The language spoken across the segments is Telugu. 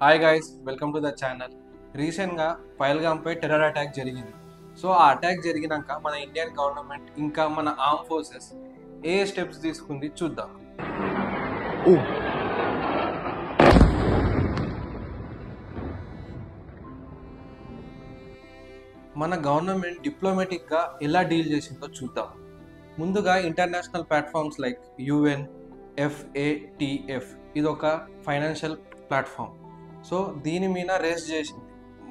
Hi guys, welcome to the channel. రీసెంట్గా పహల్గామ్పై టెర్రర్ అటాక్ జరిగింది. సో ఆ అటాక్ జరిగినాక మన ఇండియన్ గవర్నమెంట్ ఇంకా మన ఆర్మ్ ఫోర్సెస్ ఏ స్టెప్స్ తీసుకుంది చూద్దాం. మన గవర్నమెంట్ డిప్లొమాటిక్గా ఎలా డీల్ చేసిందో చూద్దాం. ముందుగా international platforms like UN, FATF ఇది ఒక ఫైనాన్షియల్ ప్లాట్ఫామ్. సో దీని మీద రేస్ చేసింది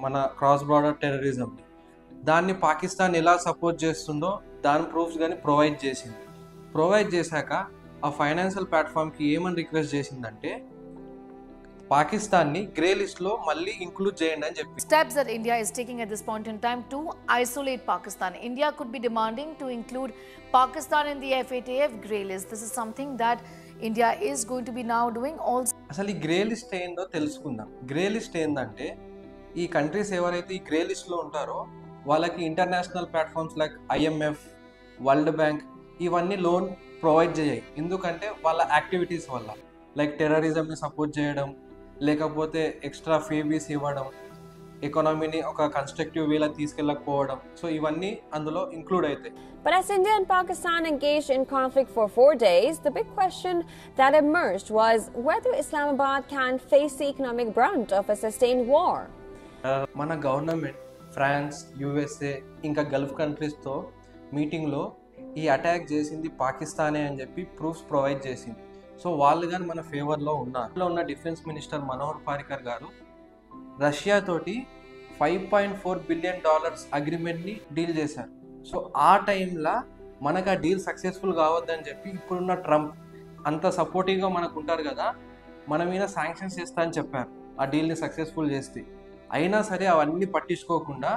మన క్రాస్ బార్డర్ టెర్రరిజంని. దాన్ని పాకిస్తాన్ ఎలా సపోర్ట్ చేస్తుందో దాని ప్రూఫ్స్ కానీ ప్రొవైడ్ చేసింది. ప్రొవైడ్ చేశాక ఆ ఫైనాన్షియల్ ప్లాట్ఫామ్కి ఏమని రిక్వెస్ట్ చేసిందంటే పాకిస్తాన్ని గ్రే లిస్ట్లో మళ్ళీ ఇంక్లూడ్ చేయండి అని చెప్పి. Steps that India is taking at this point in time to isolate Pakistan. India could be demanding to include Pakistan in the FATF grey list. This is something that India is going to be now doing also. అసలు ఈ గ్రే లిస్ట్ ఏందో తెలుసుకుందాం. గ్రే లిస్ట్ ఏంటంటే ఈ కంట్రీస్ ఎవరైతే ఈ గ్రే లిస్ట్లో ఉంటారో వాళ్ళకి international platforms like IMF, world bank ఇవన్నీ లోన్ ప్రొవైడ్ చేయాయి. ఎందుకంటే వాళ్ళ యాక్టివిటీస్ వల్ల లైక్ టెర్రరిజంని సపోర్ట్ చేయడం, లేకపోతే ఎక్స్ట్రా ఫేవీస్ ఇవ్వడం, ఎకానమీని ఒక కన్స్ట్రక్టివ్ వేలా తీసుకెళ్ళకపోవడం. సో ఇవన్నీ అందులో ఇంక్లూడ్ అవుతాయి. But as India and Pakistan engaged in conflict for 4 days, the big question that emerged was whether Islamabad can face the economic brunt of a sustained war. మన గవర్నమెంట్ ఫ్రాన్స్, USA ఇంకా గల్ఫ్ కంట్రీస్తో మీటింగ్లో ఈ అటాక్ చేసింది పాకిస్తానే అని చెప్పి ప్రూఫ్స్ ప్రొవైడ్ చేసింది. సో వాళ్ళు కానీ మన ఫేవర్లో ఉన్నారు. ఇంట్లో ఉన్న డిఫెన్స్ మినిస్టర్ మనోహర్ పారికర్ గారు రష్యా తోటి $5.4 బిలియన్ అగ్రిమెంట్ని డీల్ చేశారు. సో ఆ టైంలో మనకు ఆ డీల్ సక్సెస్ఫుల్ కావద్దని చెప్పి ఇప్పుడున్న ట్రంప్ అంత సపోర్టివ్గా మనకు ఉంటారు కదా, మన మీద శాంక్షన్స్ చేస్తా అని చెప్పారు ఆ డీల్ని సక్సెస్ఫుల్ చేస్తే. అయినా సరే అవన్నీ పట్టించుకోకుండా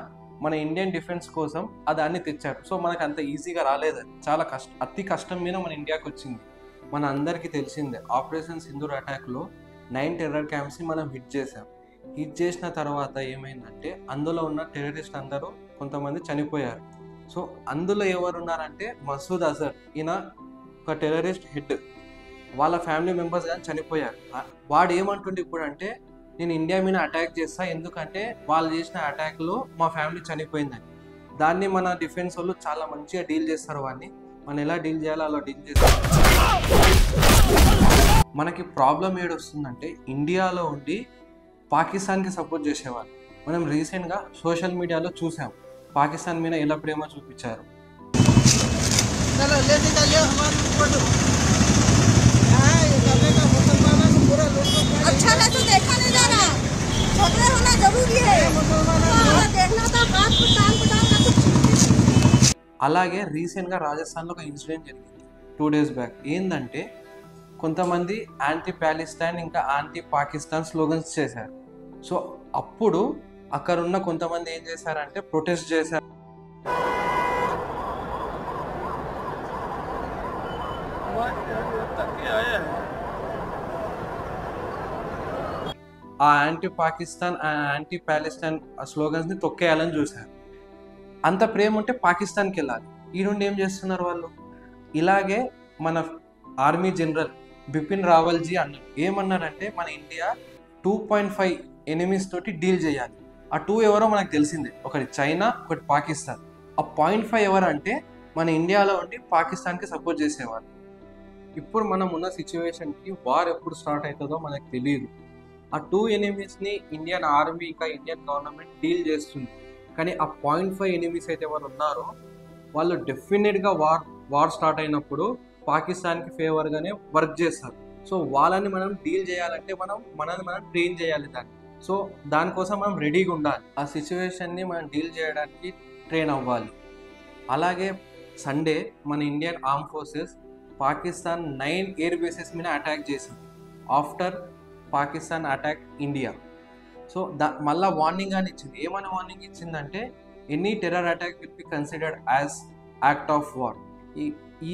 మన ఇండియన్ డిఫెన్స్ కోసం దాన్ని తెచ్చారు. సో మనకు అంత ఈజీగా రాలేదు, చాలా అతి కష్టం మీద మన ఇండియాకి వచ్చింది. మన అందరికీ తెలిసిందే ఆపరేషన్ సింధూర్ అటాక్లో 9 టెర్రర్ క్యాంప్స్ని మనం హిట్ చేసాం. హిట్ చేసిన తర్వాత ఏమైందంటే అందులో ఉన్న టెర్రరిస్ట్ అందరూ కొంతమంది చనిపోయారు. సో అందులో ఎవరున్నారంటే మసూద్ అజర్, ఈయన ఒక టెర్రరిస్ట్ హెడ్, వాళ్ళ ఫ్యామిలీ మెంబర్స్ కానీ చనిపోయారు. వాడు ఏమంటుండే ఇప్పుడు అంటే నేను ఇండియా మీద అటాక్ చేస్తా, ఎందుకంటే వాళ్ళు చేసిన అటాక్లో మా ఫ్యామిలీ చనిపోయిందని. దాన్ని మన డిఫెన్స్ వాళ్ళు చాలా మంచిగా డీల్ చేస్తారు. వాడిని మనం ఎలా డీల్ చేయాలో అలా డీల్ చేస్తారు. మనకి ప్రాబ్లం ఏడొస్తుందంటే ఇండియాలో ఉండి పాకిస్తాన్కి సపోర్ట్ చేసేవాళ్ళు. మనం రీసెంట్గా సోషల్ మీడియాలో చూసాం పాకిస్తాన్ మీద ఎలా ప్రేమ చూపించారు. అలాగే రీసెంట్గా రాజస్థాన్లో ఒక ఇన్సిడెంట్ జరిగింది 2 days బ్యాక్. ఏంటంటే కొంతమంది యాంటీ ప్యాలెస్టైన్ ఇంకా యాంటీ పాకిస్తాన్ స్లోగన్స్ చేశారు. సో అప్పుడు అక్కడ ఉన్న కొంతమంది ఏం చేశారంటే ప్రొటెస్ట్ చేశారు. ఆ యాంటీ పాకిస్తాన్, యాంటీ ప్యాలెస్టైన్ స్లోగన్స్ని తొక్కేయాలని చూశారు. అంత ప్రేమ ఉంటే పాకిస్తాన్కి వెళ్ళాలి. ఈ నుండి ఏం చేస్తున్నారు వాళ్ళు? ఇలాగే మన ఆర్మీ జనరల్ బిపిన్ రావల్జీ అన్నారు. ఏమన్నారంటే మన ఇండియా 2.5 ఎనిమీస్ తోటి డీల్ చేయాలి. ఆ 2 ఎవరో మనకు తెలిసిందే, ఒకటి చైనా, ఒకటి పాకిస్తాన్. ఆ 0.5 ఎవరంటే మన ఇండియాలో ఉండి పాకిస్తాన్కి సపోర్ట్ చేసేవాళ్ళు. ఇప్పుడు మనం ఉన్న సిచ్యువేషన్కి వార్ ఎప్పుడు స్టార్ట్ అవుతుందో మనకు తెలియదు. ఆ 2 ఎనిమీస్ని ఇండియన్ ఆర్మీ ఇంకా ఇండియన్ గవర్నమెంట్ డీల్ చేస్తుంది. కానీ ఆ 0.5 ఎనిమీస్ అయితే ఎవరు ఉన్నారో వాళ్ళు డెఫినెట్గా వార్ స్టార్ట్ అయినప్పుడు పాకిస్తాన్కి ఫేవర్గానే వర్క్ చేస్తారు. సో వాళ్ళని మనం డీల్ చేయాలంటే మనల్ని మనం ట్రైన్ చేయాలి దాన్ని. సో దానికోసం మనం రెడీగా ఉండాలి. ఆ సిచ్యువేషన్ని మనం డీల్ చేయడానికి ట్రైన్ అవ్వాలి. అలాగే సండే మన Indian arm forces Pakistan 9 air bases మీద అటాక్ చేసింది after Pakistan attack India. So మళ్ళీ వార్నింగ్ అని ఇచ్చింది. ఏమైనా వార్నింగ్ ఇచ్చిందంటే any terror attack will be considered as act of war.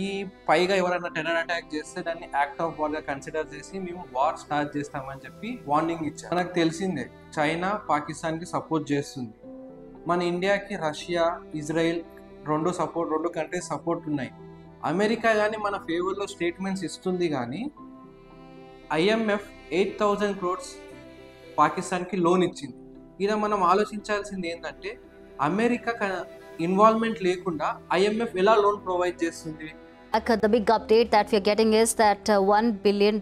ఈ పైగా ఎవరైనా టెర్రర్ అటాక్ చేస్తే దాన్ని యాక్ట్ ఆఫ్ వార్గా కన్సిడర్ చేసి మేము వార్ స్టార్ట్ చేస్తామని చెప్పి వార్నింగ్ ఇచ్చారు. మనకు తెలిసిందే చైనా పాకిస్తాన్కి సపోర్ట్ చేస్తుంది. మన ఇండియాకి రష్యా, ఇజ్రాయెల్ రెండు కంట్రీస్ సపోర్ట్ ఉన్నాయి. అమెరికా కానీ మన ఫేవర్లో స్టేట్మెంట్స్ ఇస్తుంది. కానీ IMF 8,000 crores పాకిస్తాన్కి లోన్ ఇచ్చింది. ఇలా మనం ఆలోచించాల్సింది ఏంటంటే అమెరికా ఇన్వాల్వ్మెంట్ లేకుండా ఐఎంఎఫ్ ఎలా లోన్ ప్రొవైడ్ చేస్తుంది? The big update that we are getting is that $1 billion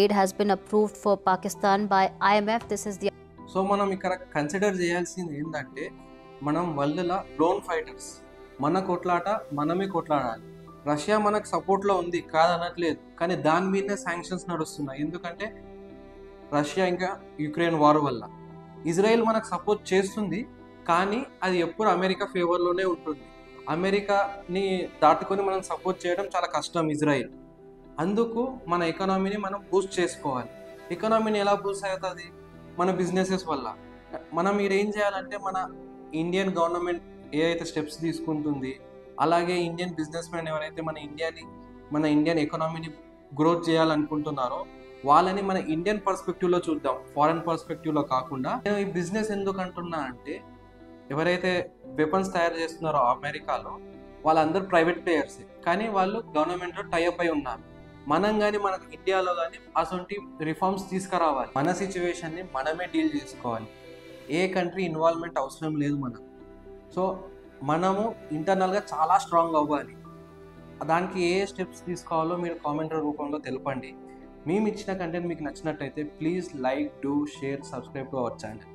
aid has been approved for Pakistan by IMF. This is the so మనం ఇక్కడ కన్సిడర్ చేయాల్సింది ఏంటంటే మనం వరల్డ్లో లోన్ ఫైటర్స్, మన కొట్లాట మనమే కొట్లాడాలి. రష్యా మనకు సపోర్ట్లో ఉంది కాదనట్లేదు, కానీ దాని మీదనే శాంక్షన్స్ నడుస్తున్నాయి. ఎందుకంటే రష్యా ఇంకా యుక్రెయిన్ వార్ వల్ల. ఇజ్రాయెల్ మనకు సపోర్ట్ చేస్తుంది, కానీ అది ఎప్పుడు అమెరికా ఫేవర్లోనే ఉంటుంది. అమెరికాని దాటుకొని మనం సపోర్ట్ చేయడం చాలా కష్టం ఇజ్రాయెల్. అందుకు మన ఎకానమీని మనం బూస్ట్ చేసుకోవాలి. ఎకానమీని ఎలా బూస్ట్ అవుతుంది? మన బిజినెసెస్ వల్ల. మనం మీరు ఏం చేయాలంటే మన ఇండియన్ గవర్నమెంట్ ఏ అయితే స్టెప్స్ తీసుకుంటుంది, అలాగే ఇండియన్ బిజినెస్ మ్యాన్ ఎవరైతే మన ఇండియన్ ఎకానమీని గ్రోత్ చేయాలనుకుంటున్నారో వాళ్ళని మన ఇండియన్ పర్స్పెక్టివ్లో చూద్దాం, ఫారెన్ పర్స్పెక్టివ్లో కాకుండా. నేను ఈ బిజినెస్ ఎందుకు అంటున్నా అంటే ఎవరైతే వెపన్స్ తయారు చేస్తున్నారో అమెరికాలో వాళ్ళందరూ ప్రైవేట్ ప్లేయర్సే, కానీ వాళ్ళు గవర్నమెంట్లో టైఅప్ అయి ఉన్నారు. మనం కానీ మన ఇండియాలో కానీ అటువంటి రిఫార్మ్స్ తీసుకురావాలి. మన సిచ్యువేషన్ని మనమే డీల్ చేసుకోవాలి. ఏ కంట్రీ ఇన్వాల్వ్మెంట్ అవసరం లేదు మనకు. సో మనము ఇంటర్నల్గా చాలా స్ట్రాంగ్ అవ్వాలి. దానికి ఏ స్టెప్స్ తీసుకోవాలో మీరు కామెంట్ రూపంలో తెలపండి. మేము ఇచ్చిన కంటెంట్ మీకు నచ్చినట్టయితే please like, do, share, subscribe to our channel.